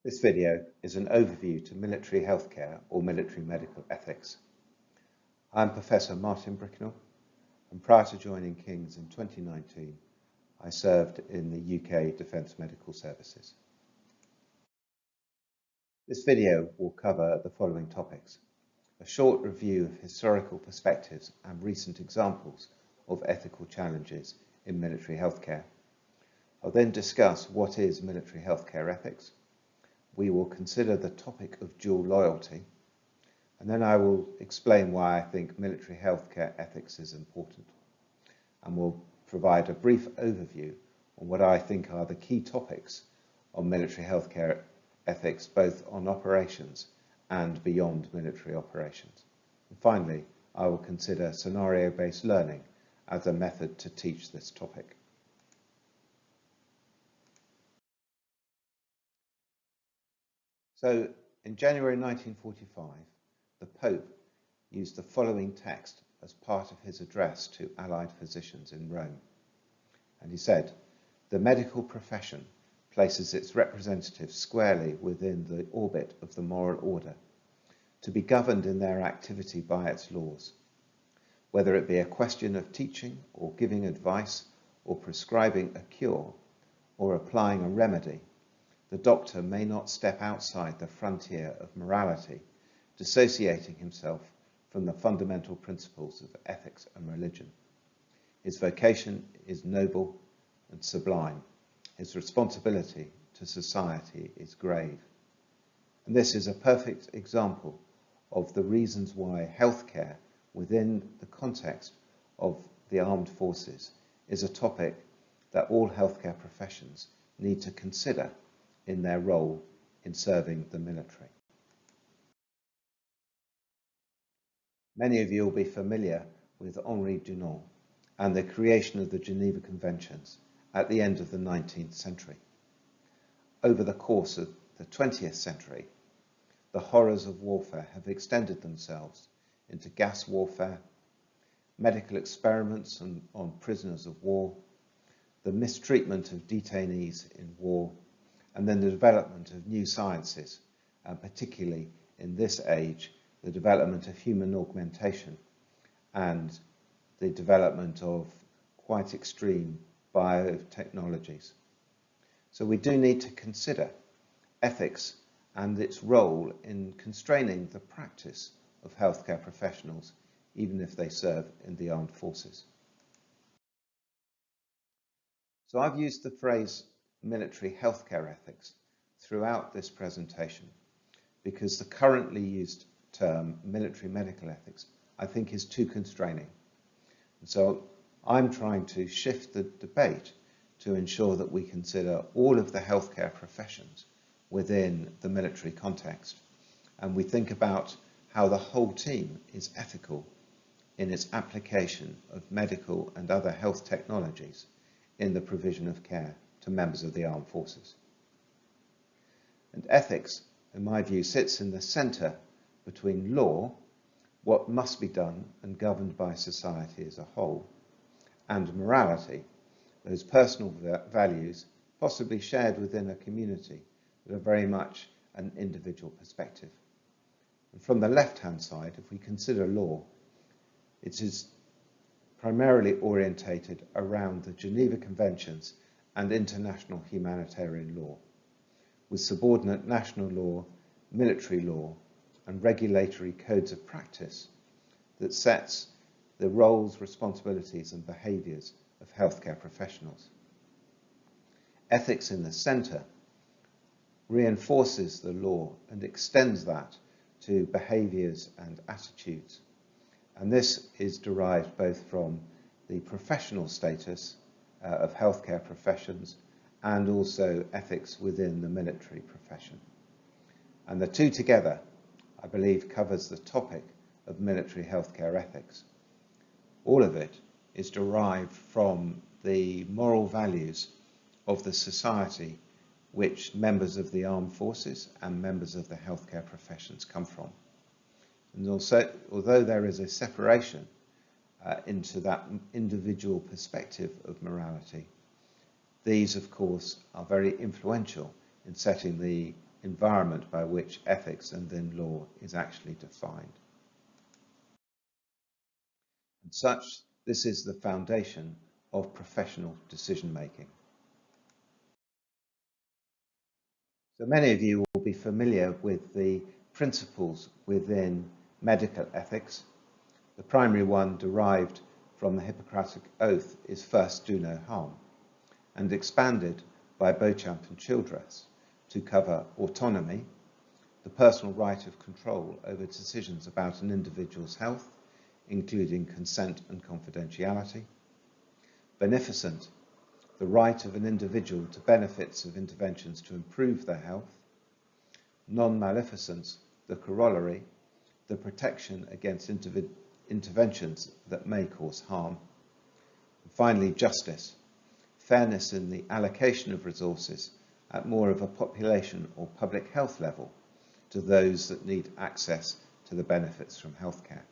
This video is an overview to military healthcare or military medical ethics. I'm Professor Martin Brickenell, and prior to joining King's in 2019, I served in the UK Defence Medical Services. This video will cover the following topics: a short review of historical perspectives and recent examples of ethical challenges in military healthcare. I'll then discuss what is military healthcare ethics. We will consider the topic of dual loyalty, and then I will explain why I think military healthcare ethics is important, and will provide a brief overview on what I think are the key topics on military healthcare ethics, both on operations and beyond military operations. And finally, I will consider scenario-based learning as a method to teach this topic. So, in January 1945, the Pope used the following text as part of his address to Allied physicians in Rome. And he said, "The medical profession places its representatives squarely within the orbit of the moral order, to be governed in their activity by its laws. Whether it be a question of teaching or giving advice or prescribing a cure or applying a remedy, the doctor may not step outside the frontier of morality, dissociating himself from the fundamental principles of ethics and religion. His vocation is noble and sublime. His responsibility to society is grave." And this is a perfect example of the reasons why healthcare within the context of the armed forces is a topic that all healthcare professions need to consider in their role in serving the military. Many of you will be familiar with Henri Dunant and the creation of the Geneva Conventions at the end of the 19th century. Over the course of the 20th century, the horrors of warfare have extended themselves into gas warfare, medical experiments on prisoners of war, the mistreatment of detainees in war, and then the development of new sciences, and particularly in this age, the development of human augmentation and the development of quite extreme biotechnologies. So we do need to consider ethics and its role in constraining the practice of healthcare professionals, even if they serve in the armed forces. So I've used the phrase military healthcare ethics throughout this presentation because the currently used term military medical ethics I think is too constraining. And so I'm trying to shift the debate to ensure that we consider all of the healthcare professions within the military context, and we think about how the whole team is ethical in its application of medical and other health technologies in the provision of care to members of the armed forces. And ethics, in my view, sits in the centre between law, what must be done and governed by society as a whole, and morality, those personal values possibly shared within a community that are very much an individual perspective. And from the left-hand side, if we consider law, it is primarily orientated around the Geneva Conventions and international humanitarian law, with subordinate national law, military law, and regulatory codes of practice that sets the roles, responsibilities, and behaviours of healthcare professionals. Ethics in the centre reinforces the law and extends that to behaviours and attitudes. And this is derived both from the professional status of healthcare professions and also ethics within the military profession. And the two together, I believe, covers the topic of military healthcare ethics. All of it is derived from the moral values of the society which members of the armed forces and members of the healthcare professions come from. And also, although there is a separation into that individual perspective of morality, these, of course, are very influential in setting the environment by which ethics and then law is actually defined. And such, this is the foundation of professional decision making. So many of you will be familiar with the principles within medical ethics. The primary one derived from the Hippocratic Oath is first do no harm, and expanded by Beauchamp and Childress to cover autonomy, the personal right of control over decisions about an individual's health, including consent and confidentiality, beneficent, the right of an individual to benefits of interventions to improve their health, non-maleficence, the corollary, the protection against interventions that may cause harm, and finally justice, fairness in the allocation of resources at more of a population or public health level to those that need access to the benefits from healthcare.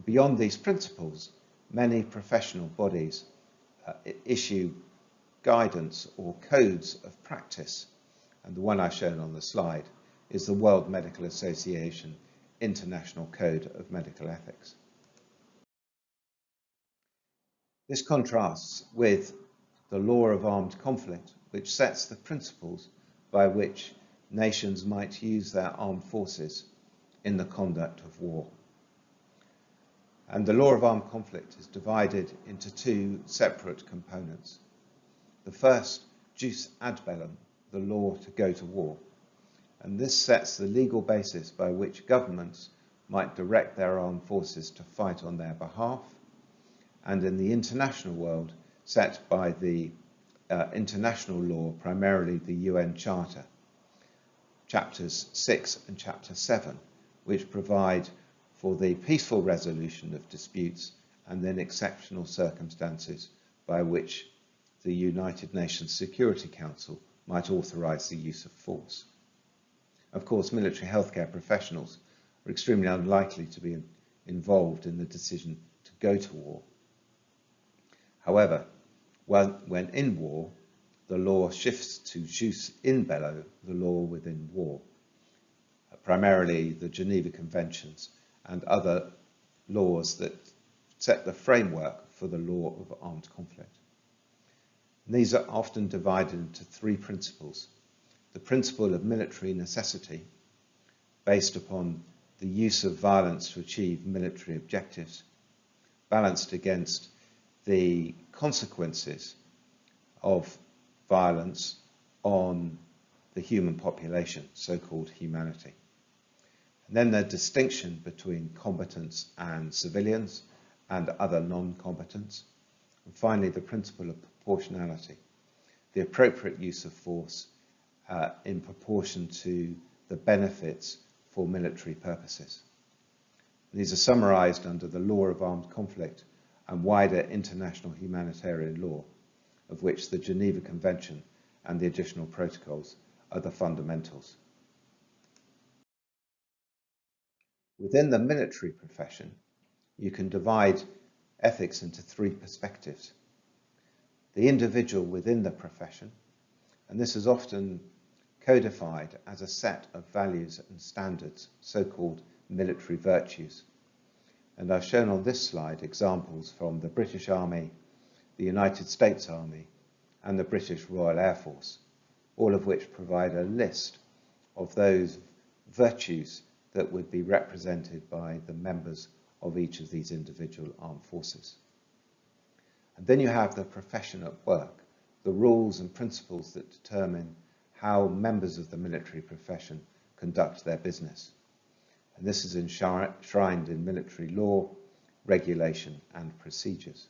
Beyond these principles, many professional bodies issue guidance or codes of practice, and the one I've shown on the slide is the World Medical Association International Code of Medical Ethics. This contrasts with the law of armed conflict, which sets the principles by which nations might use their armed forces in the conduct of war. And the law of armed conflict is divided into two separate components. The first, jus ad bellum, the law to go to war. And this sets the legal basis by which governments might direct their armed forces to fight on their behalf, and in the international world, set by the international law, primarily the UN Charter, chapters 6 and chapter 7, which provide for the peaceful resolution of disputes and then exceptional circumstances by which the United Nations Security Council might authorize the use of force. Of course, military healthcare professionals are extremely unlikely to be involved in the decision to go to war. However, when in war, the law shifts to jus in bello, the law within war, primarily the Geneva Conventions and other laws that set the framework for the law of armed conflict. And these are often divided into three principles. The principle of military necessity, based upon the use of violence to achieve military objectives, balanced against the consequences of violence on the human population, so-called humanity. And then the distinction between combatants and civilians and other non-combatants. And finally, the principle of proportionality, the appropriate use of force in proportion to the benefits for military purposes. These are summarized under the law of armed conflict and wider international humanitarian law, of which the Geneva Convention and the additional protocols are the fundamentals. Within the military profession, you can divide ethics into three perspectives. The individual within the profession, and this is often codified as a set of values and standards, so-called military virtues. And I've shown on this slide examples from the British Army, the United States Army, and the British Royal Air Force, all of which provide a list of those virtues that would be represented by the members of each of these individual armed forces. And then you have the profession at work, the rules and principles that determine how members of the military profession conduct their business. And this is enshrined in military law, regulation, and procedures.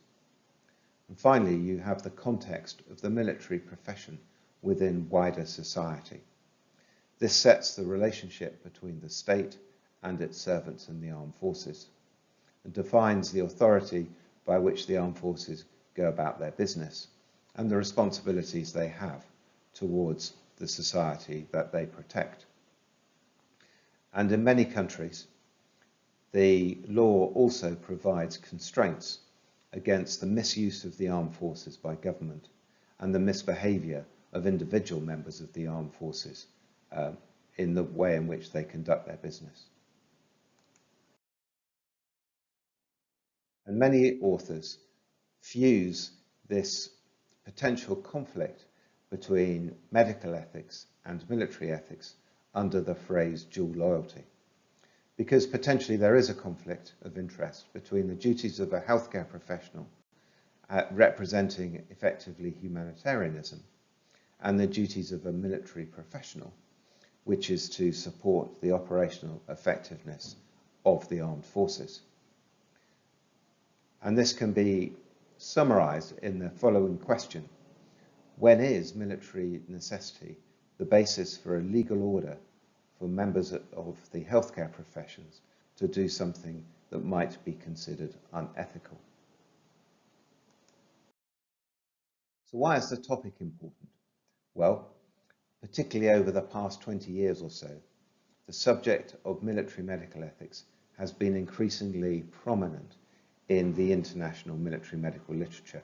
And finally, you have the context of the military profession within wider society. This sets the relationship between the state and its servants in the armed forces, and defines the authority by which the armed forces go about their business and the responsibilities they have towards the society that they protect. And in many countries, the law also provides constraints against the misuse of the armed forces by government and the misbehaviour of individual members of the armed forces in the way in which they conduct their business. And many authors fuse this potential conflict between medical ethics and military ethics under the phrase dual loyalty, because potentially there is a conflict of interest between the duties of a healthcare professional representing effectively humanitarianism and the duties of a military professional, which is to support the operational effectiveness of the armed forces. And this can be summarized in the following question: when is military necessity the basis for a legal order for members of the healthcare professions to do something that might be considered unethical? So why is the topic important? Well, particularly over the past 20 years or so, the subject of military medical ethics has been increasingly prominent in the international military medical literature.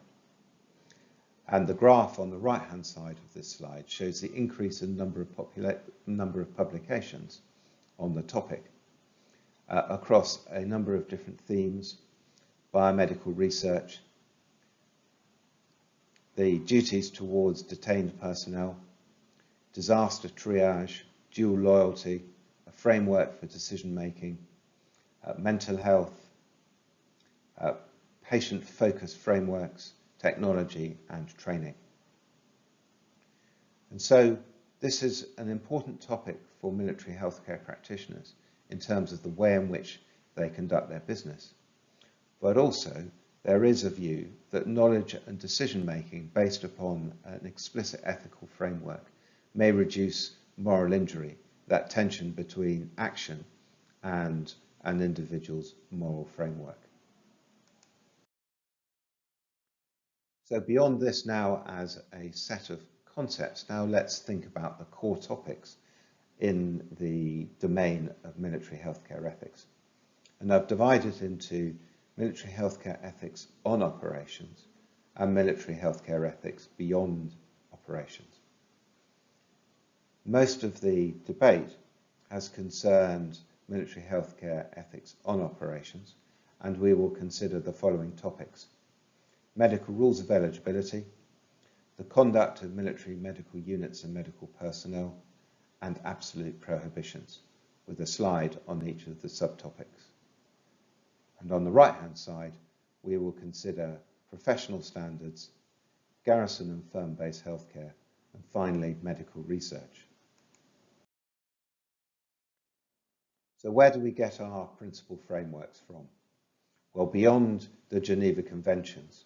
And the graph on the right-hand side of this slide shows the increase in number of publications on the topic across a number of different themes: biomedical research, the duties towards detained personnel, disaster triage, dual loyalty, a framework for decision-making, mental health, patient-focused frameworks, technology and training. And so this is an important topic for military healthcare practitioners in terms of the way in which they conduct their business. But also there is a view that knowledge and decision-making based upon an explicit ethical framework may reduce moral injury, that tension between action and an individual's moral framework. So beyond this now as a set of concepts, now let's think about the core topics in the domain of military healthcare ethics. And I've divided into military healthcare ethics on operations and military healthcare ethics beyond operations. Most of the debate has concerned military healthcare ethics on operations, and we will consider the following topics: medical rules of eligibility, the conduct of military medical units and medical personnel, and absolute prohibitions, with a slide on each of the subtopics. And on the right-hand side, we will consider professional standards, garrison and firm-base healthcare, and finally, medical research. So where do we get our principal frameworks from? Well, beyond the Geneva Conventions,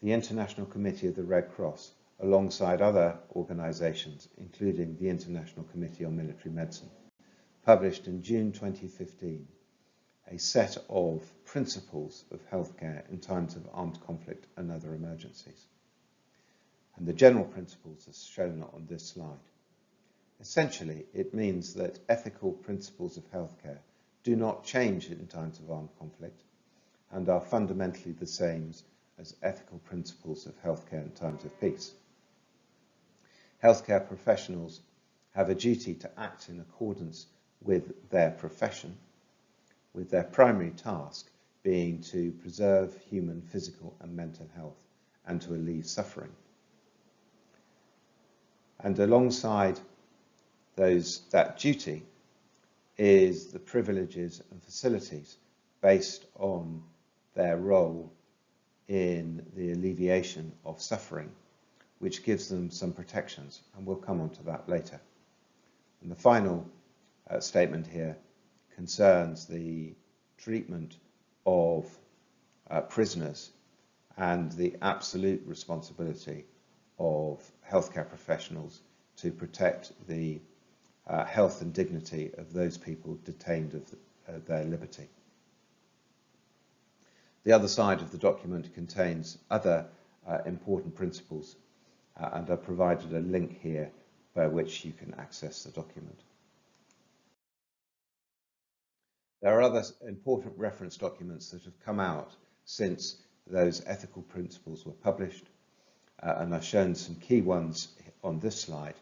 the International Committee of the Red Cross, alongside other organisations, including the International Committee on Military Medicine, published in June 2015 a set of principles of healthcare in times of armed conflict and other emergencies. And the general principles are shown on this slide. Essentially, it means that ethical principles of healthcare do not change in times of armed conflict and are fundamentally the same as ethical principles of healthcare in times of peace. Healthcare professionals have a duty to act in accordance with their profession, with their primary task being to preserve human physical and mental health and to alleviate suffering. And alongside that duty is the privileges and facilities based on their role in the alleviation of suffering, which gives them some protections, and we'll come on to that later. And the final statement here concerns the treatment of prisoners and the absolute responsibility of healthcare professionals to protect the health and dignity of those people detained of their liberty. The other side of the document contains other important principles, and I've provided a link here by which you can access the document. There are other important reference documents that have come out since those ethical principles were published. and I've shown some key ones on this slide.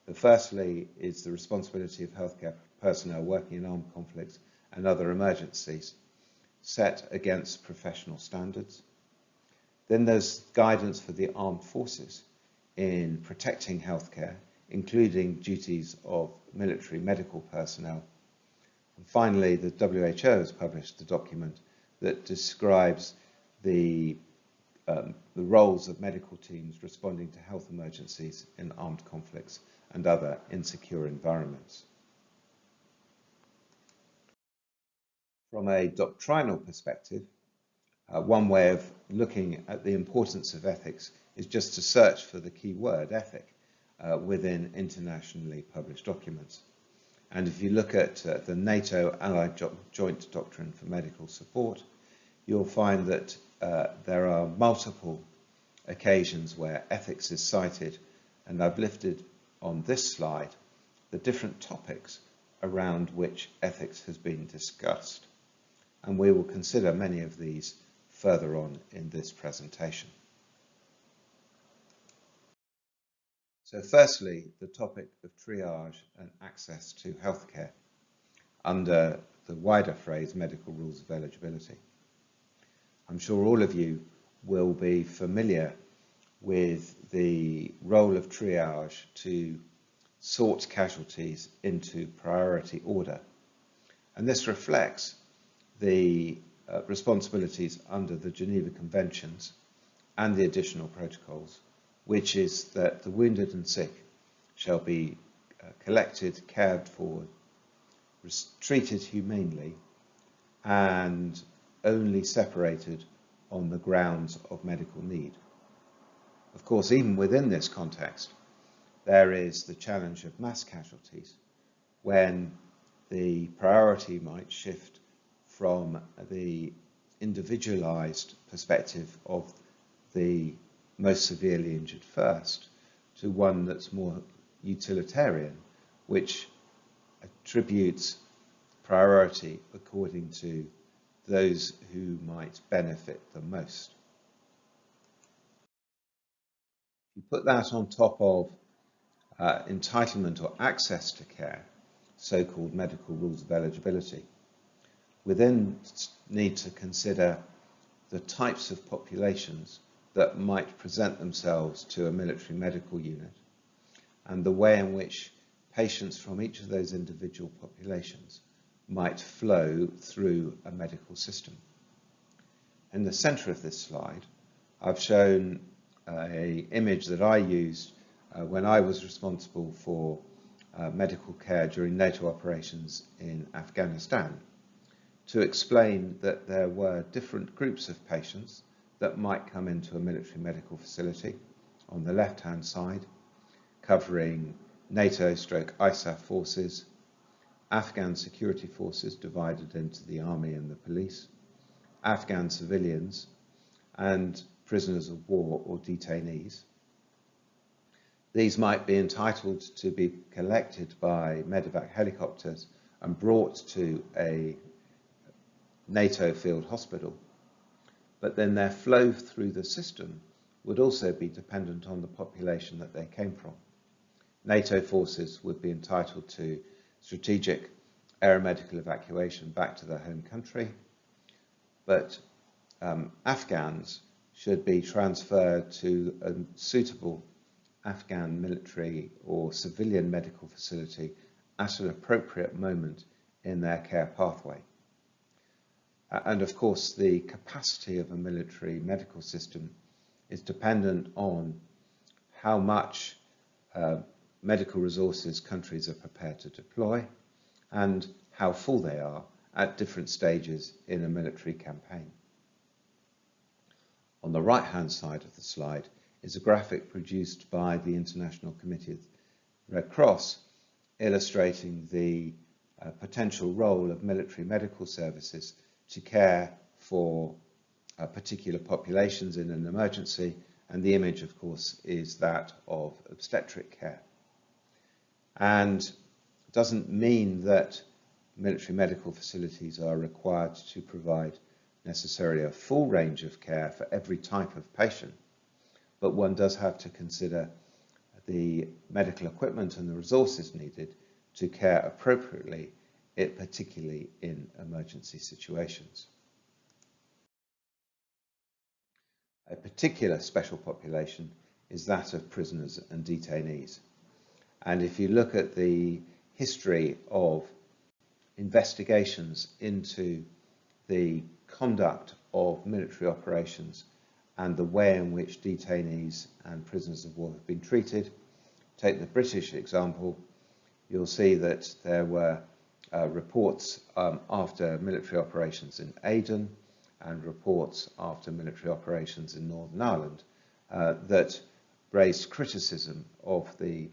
The firstly is the responsibility of healthcare personnel working in armed conflicts and other emergencies set against professional standards. Then there's guidance for the armed forces in protecting healthcare, including duties of military medical personnel. And finally, the WHO has published a document that describes the roles of medical teams responding to health emergencies in armed conflicts and other insecure environments. From a doctrinal perspective, one way of looking at the importance of ethics is just to search for the key word ethic within internationally published documents. And if you look at the NATO Allied Joint Doctrine for Medical Support, you'll find that there are multiple occasions where ethics is cited, and I've listed on this slide the different topics around which ethics has been discussed. And we will consider many of these further on in this presentation. So firstly, the topic of triage and access to healthcare under the wider phrase medical rules of eligibility. I'm sure all of you will be familiar with the role of triage to sort casualties into priority order. And this reflects the responsibilities under the Geneva Conventions and the additional protocols, which is that the wounded and sick shall be collected, cared for, treated humanely, and only separated on the grounds of medical need. Of course, even within this context, there is the challenge of mass casualties, when the priority might shift from the individualized perspective of the most severely injured first to one that's more utilitarian, which attributes priority according to those who might benefit the most. You put that on top of entitlement or access to care, so-called medical rules of eligibility. We then need to consider the types of populations that might present themselves to a military medical unit and the way in which patients from each of those individual populations might flow through a medical system. In the center of this slide, I've shown an image that I used when I was responsible for medical care during NATO operations in Afghanistan, to explain that there were different groups of patients that might come into a military medical facility on the left-hand side, covering NATO/ISAF forces, Afghan security forces divided into the army and the police, Afghan civilians, and prisoners of war or detainees. These might be entitled to be collected by medevac helicopters and brought to a NATO field hospital, but then their flow through the system would also be dependent on the population that they came from. NATO forces would be entitled to strategic aeromedical evacuation back to their home country, but Afghans should be transferred to a suitable Afghan military or civilian medical facility at an appropriate moment in their care pathway. And of course, the capacity of a military medical system is dependent on how much medical resources countries are prepared to deploy and how full they are at different stages in a military campaign. On the right-hand side of the slide is a graphic produced by the International Committee of the Red Cross, illustrating the potential role of military medical services to care for particular populations in an emergency, and the image, of course, is that of obstetric care. And it doesn't mean that military medical facilities are required to provide necessarily a full range of care for every type of patient, but one does have to consider the medical equipment and the resources needed to care appropriately, particularly in emergency situations. A particular special population is that of prisoners and detainees. And if you look at the history of investigations into the conduct of military operations and the way in which detainees and prisoners of war have been treated, take the British example, you'll see that there were reports after military operations in Aden and reports after military operations in Northern Ireland that raised criticism of the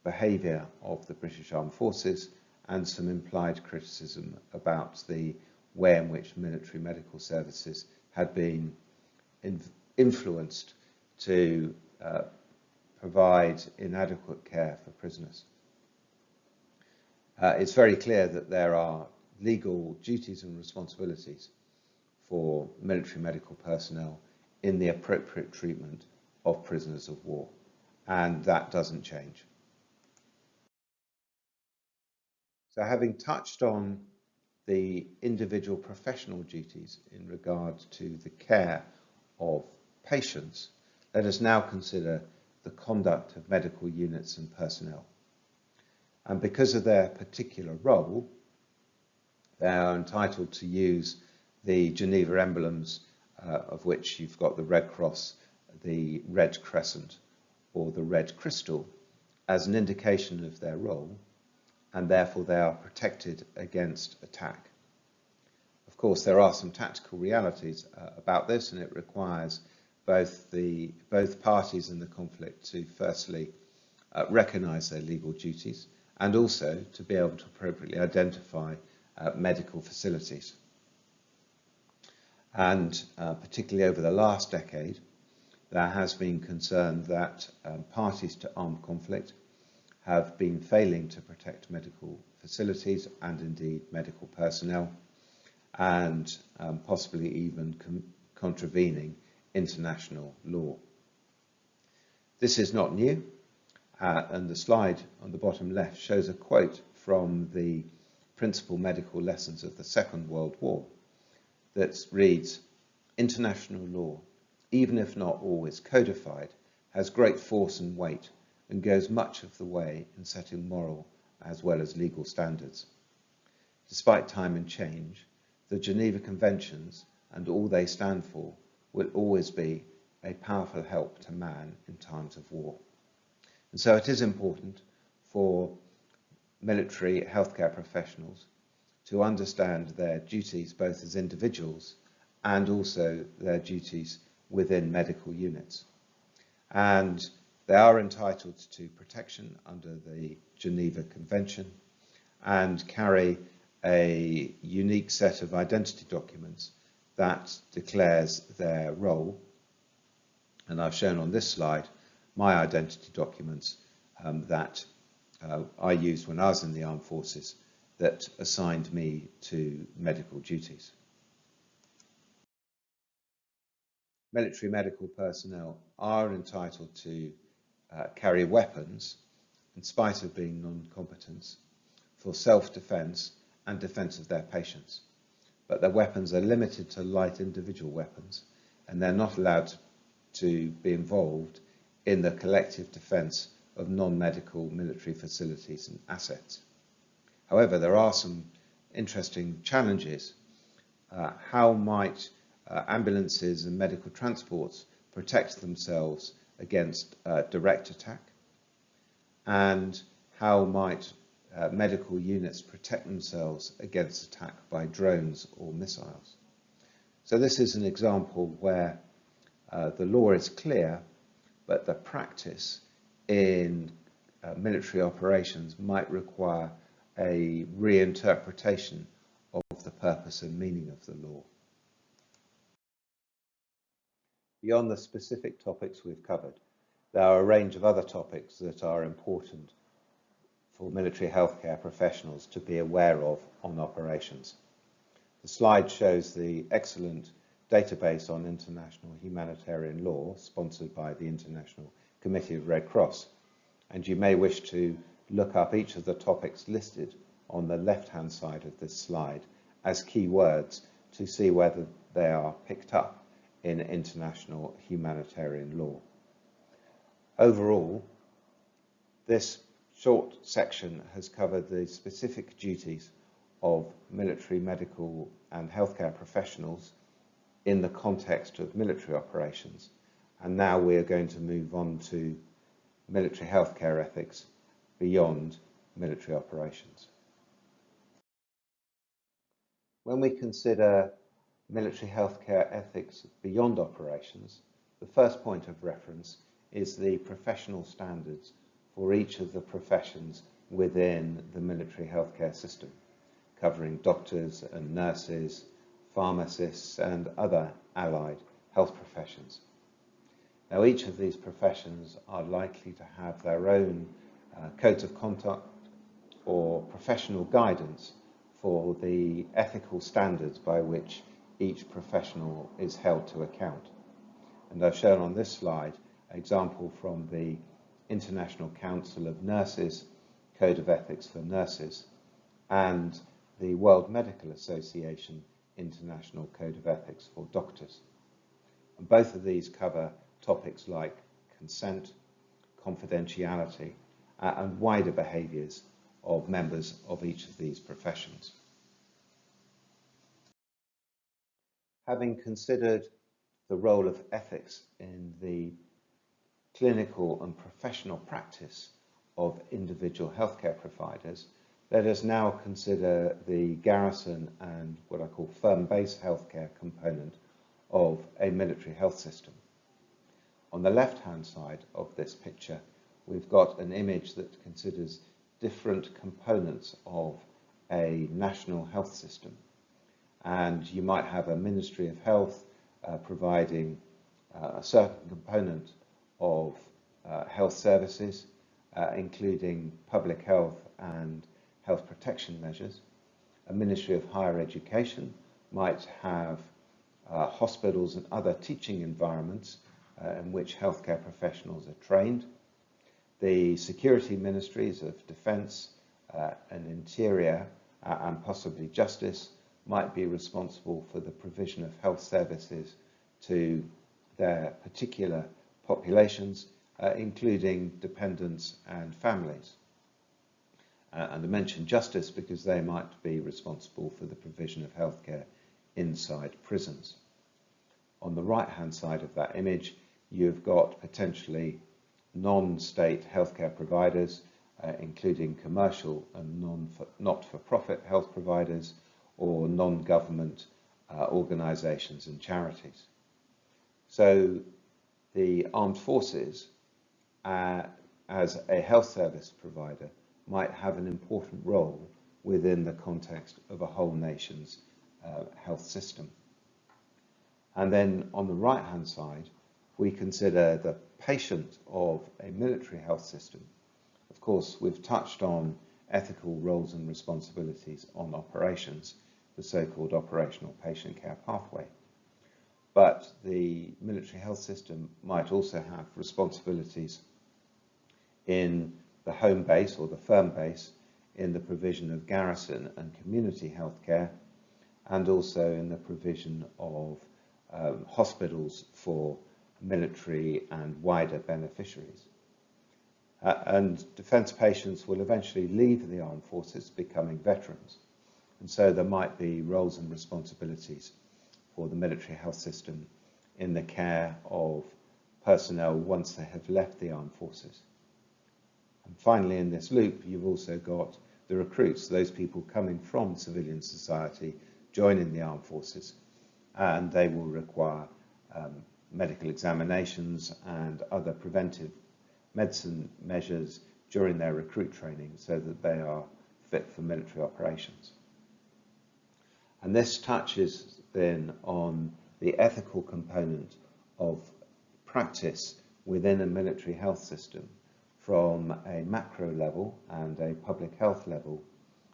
behaviour of the British Armed Forces and some implied criticism about the way in which military medical services had been influenced to provide inadequate care for prisoners. It's very clear that there are legal duties and responsibilities for military medical personnel in the appropriate treatment of prisoners of war, and that doesn't change. So having touched on the individual professional duties in regard to the care of patients, let us now consider the conduct of medical units and personnel. And because of their particular role, they are entitled to use the Geneva emblems, of which you've got the Red Cross, the Red Crescent, or the Red Crystal, as an indication of their role, and therefore they are protected against attack. Of course, there are some tactical realities about this, and it requires both parties in the conflict to firstly recognise their legal duties and also to be able to appropriately identify medical facilities. And particularly over the last decade, there has been concern that parties to armed conflict have been failing to protect medical facilities and indeed medical personnel, and possibly even contravening international law. This is not new, and the slide on the bottom left shows a quote from the Principal Medical Lessons of the Second World War that reads, "International law, even if not always codified, has great force and weight and goes much of the way in setting moral as well as legal standards. Despite time and change, the Geneva Conventions and all they stand for will always be a powerful help to man in times of war." And so it is important for military healthcare professionals to understand their duties both as individuals and also their duties within medical units. And they are entitled to protection under the Geneva Convention and carry a unique set of identity documents that declares their role. And I've shown on this slide my identity documents that I used when I was in the armed forces that assigned me to medical duties. Military medical personnel are entitled to carry weapons in spite of being non-combatants for self-defense and defense of their patients. But their weapons are limited to light individual weapons, and they're not allowed to be involved in the collective defense of non-medical military facilities and assets. However, there are some interesting challenges. How might ambulances and medical transports protect themselves against direct attack? And how might medical units protect themselves against attack by drones or missiles? So this is an example where the law is clear, but the practice in military operations might require a reinterpretation of the purpose and meaning of the law. Beyond the specific topics we've covered, there are a range of other topics that are important for military healthcare professionals to be aware of on operations. The slide shows the excellent database on international humanitarian law sponsored by the International Committee of Red Cross. And you may wish to look up each of the topics listed on the left-hand side of this slide as keywords to see whether they are picked up in international humanitarian law. Overall, this short section has covered the specific duties of military, medical and healthcare professionals in the context of military operations. And now we are going to move on to military healthcare ethics beyond military operations. When we consider military healthcare ethics beyond operations, the first point of reference is the professional standards for each of the professions within the military healthcare system, covering doctors and nurses, pharmacists and other allied health professions. Now, each of these professions are likely to have their own codes of conduct or professional guidance for the ethical standards by which each professional is held to account. And I've shown on this slide an example from the International Council of Nurses Code of Ethics for Nurses and the World Medical Association International Code of Ethics for Doctors. And both of these cover topics like consent, confidentiality, and wider behaviours of members of each of these professions. Having considered the role of ethics in the clinical and professional practice of individual healthcare providers, let us now consider the garrison and what I call firm-base healthcare component of a military health system. On the left-hand side of this picture, we've got an image that considers different components of a national health system. And you might have a Ministry of Health providing a certain component of health services, including public health and health protection measures. A Ministry of Higher Education might have hospitals and other teaching environments in which healthcare professionals are trained. The security ministries of Defence and Interior and possibly Justice might be responsible for the provision of health services to their particular populations, including dependents and families. And I mention Justice because they might be responsible for the provision of healthcare inside prisons. On the right-hand side of that image, you've got potentially non-state healthcare providers, including commercial and not-for-profit health providers or non-government organisations and charities. So the armed forces, as a health service provider, might have an important role within the context of a whole nation's health system. And then on the right-hand side, we consider the patient of a military health system. Of course, we've touched on ethical roles and responsibilities on operations, the so-called operational patient care pathway. But the military health system might also have responsibilities in the home base or the firm base, in the provision of garrison and community health care, and also in the provision of hospitals for military and wider beneficiaries. And defence patients will eventually leave the armed forces, becoming veterans. And so there might be roles and responsibilities for the military health system in the care of personnel once they have left the armed forces. And finally, in this loop, you've also got the recruits, those people coming from civilian society, joining the armed forces, and they will require medical examinations and other preventive medicine measures during their recruit training so that they are fit for military operations. And this touches then on the ethical component of practice within a military health system from a macro level and a public health level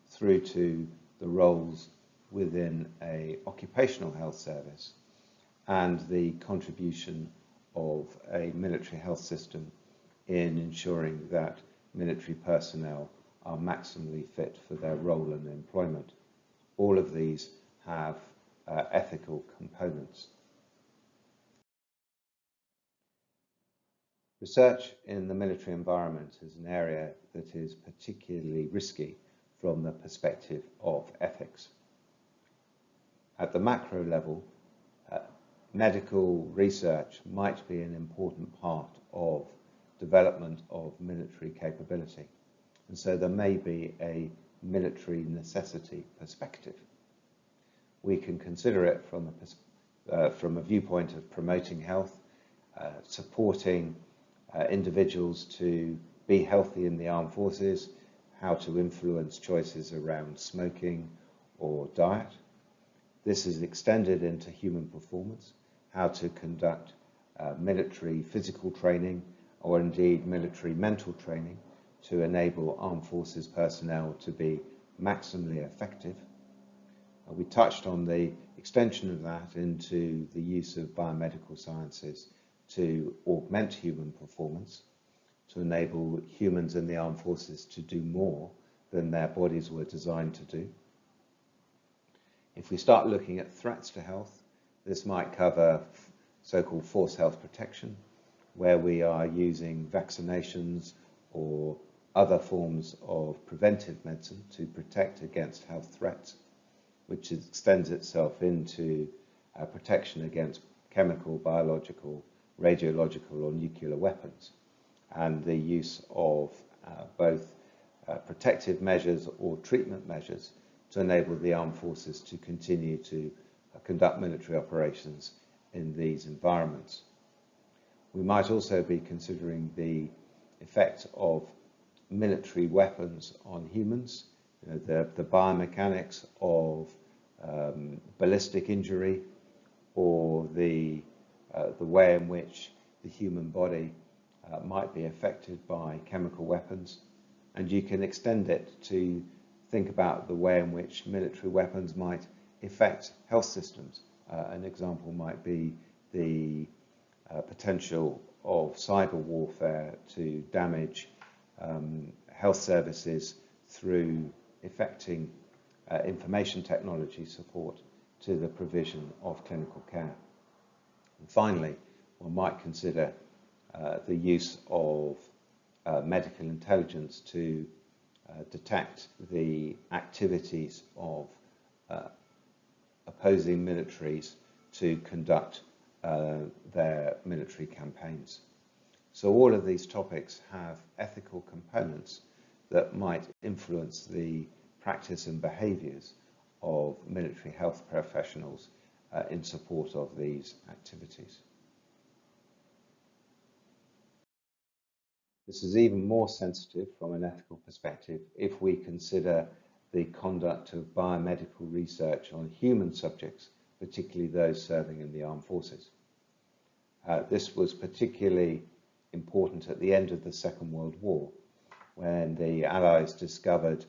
through to the roles within an occupational health service and the contribution of a military health system in ensuring that military personnel are maximally fit for their role and employment. All of these have ethical components. Research in the military environment is an area that is particularly risky from the perspective of ethics. At the macro level, medical research might be an important part of development of military capability, and so there may be a military necessity perspective. We can consider it from a viewpoint of promoting health, supporting individuals to be healthy in the armed forces, how to influence choices around smoking or diet. This is extended into human performance, how to conduct military physical training or indeed military mental training to enable armed forces personnel to be maximally effective. We touched on the extension of that into the use of biomedical sciences to augment human performance, to enable humans in the armed forces to do more than their bodies were designed to do. If we start looking at threats to health, this might cover so-called force health protection, where we are using vaccinations or other forms of preventive medicine to protect against health threats, which extends itself into protection against chemical, biological, radiological or nuclear weapons, and the use of both protective measures or treatment measures to enable the armed forces to continue to conduct military operations in these environments. We might also be considering the effect of military weapons on humans, the biomechanics of ballistic injury, or the way in which the human body might be affected by chemical weapons. And you can extend it to think about the way in which military weapons might affect health systems. An example might be the potential of cyber warfare to damage health services through affecting information technology support to the provision of clinical care. And finally, one might consider the use of medical intelligence to detect the activities of opposing militaries to conduct their military campaigns. So all of these topics have ethical components that might influence the practice and behaviours of military health professionals in support of these activities. This is even more sensitive from an ethical perspective if we consider the conduct of biomedical research on human subjects, particularly those serving in the armed forces. This was particularly important at the end of the Second World War, when the Allies discovered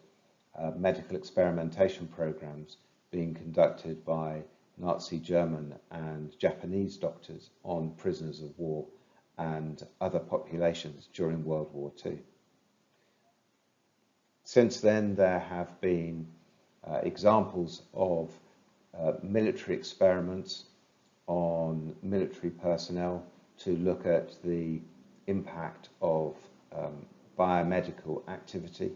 medical experimentation programs being conducted by Nazi German and Japanese doctors on prisoners of war and other populations during World War II. Since then, there have been examples of military experiments on military personnel to look at the impact of biomedical activity,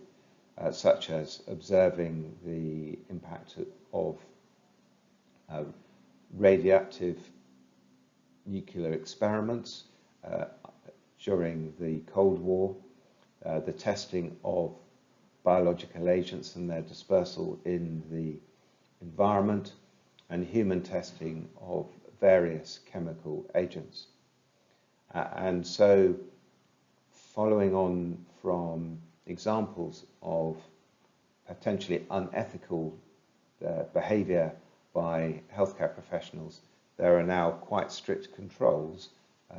such as observing the impact of radioactive nuclear experiments during the Cold War, the testing of biological agents and their dispersal in the environment, and human testing of various chemical agents. And so, following on from examples of potentially unethical behaviour by healthcare professionals, there are now quite strict controls,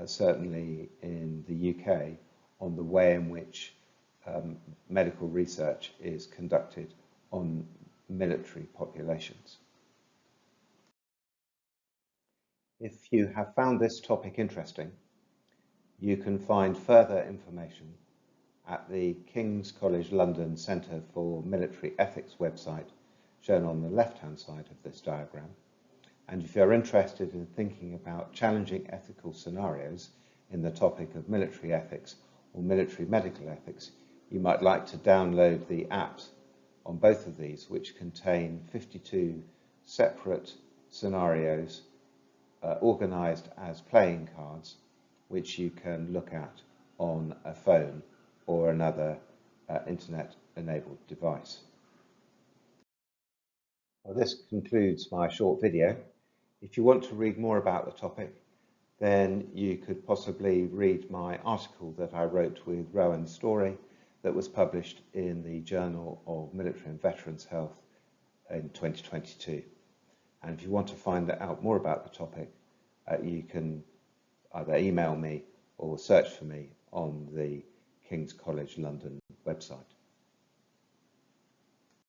certainly in the UK, on the way in which medical research is conducted on military populations. If you have found this topic interesting, you can find further information at the King's College London Centre for Military Ethics website, shown on the left-hand side of this diagram. And if you're interested in thinking about challenging ethical scenarios in the topic of military ethics or military medical ethics, you might like to download the apps on both of these, which contain 52 separate scenarios organised as playing cards, which you can look at on a phone or another internet-enabled device. Well, this concludes my short video. If you want to read more about the topic, then you could possibly read my article that I wrote with Rowan Story that was published in the Journal of Military and Veterans Health in 2022. And if you want to find out more about the topic, you can either email me or search for me on the King's College London website.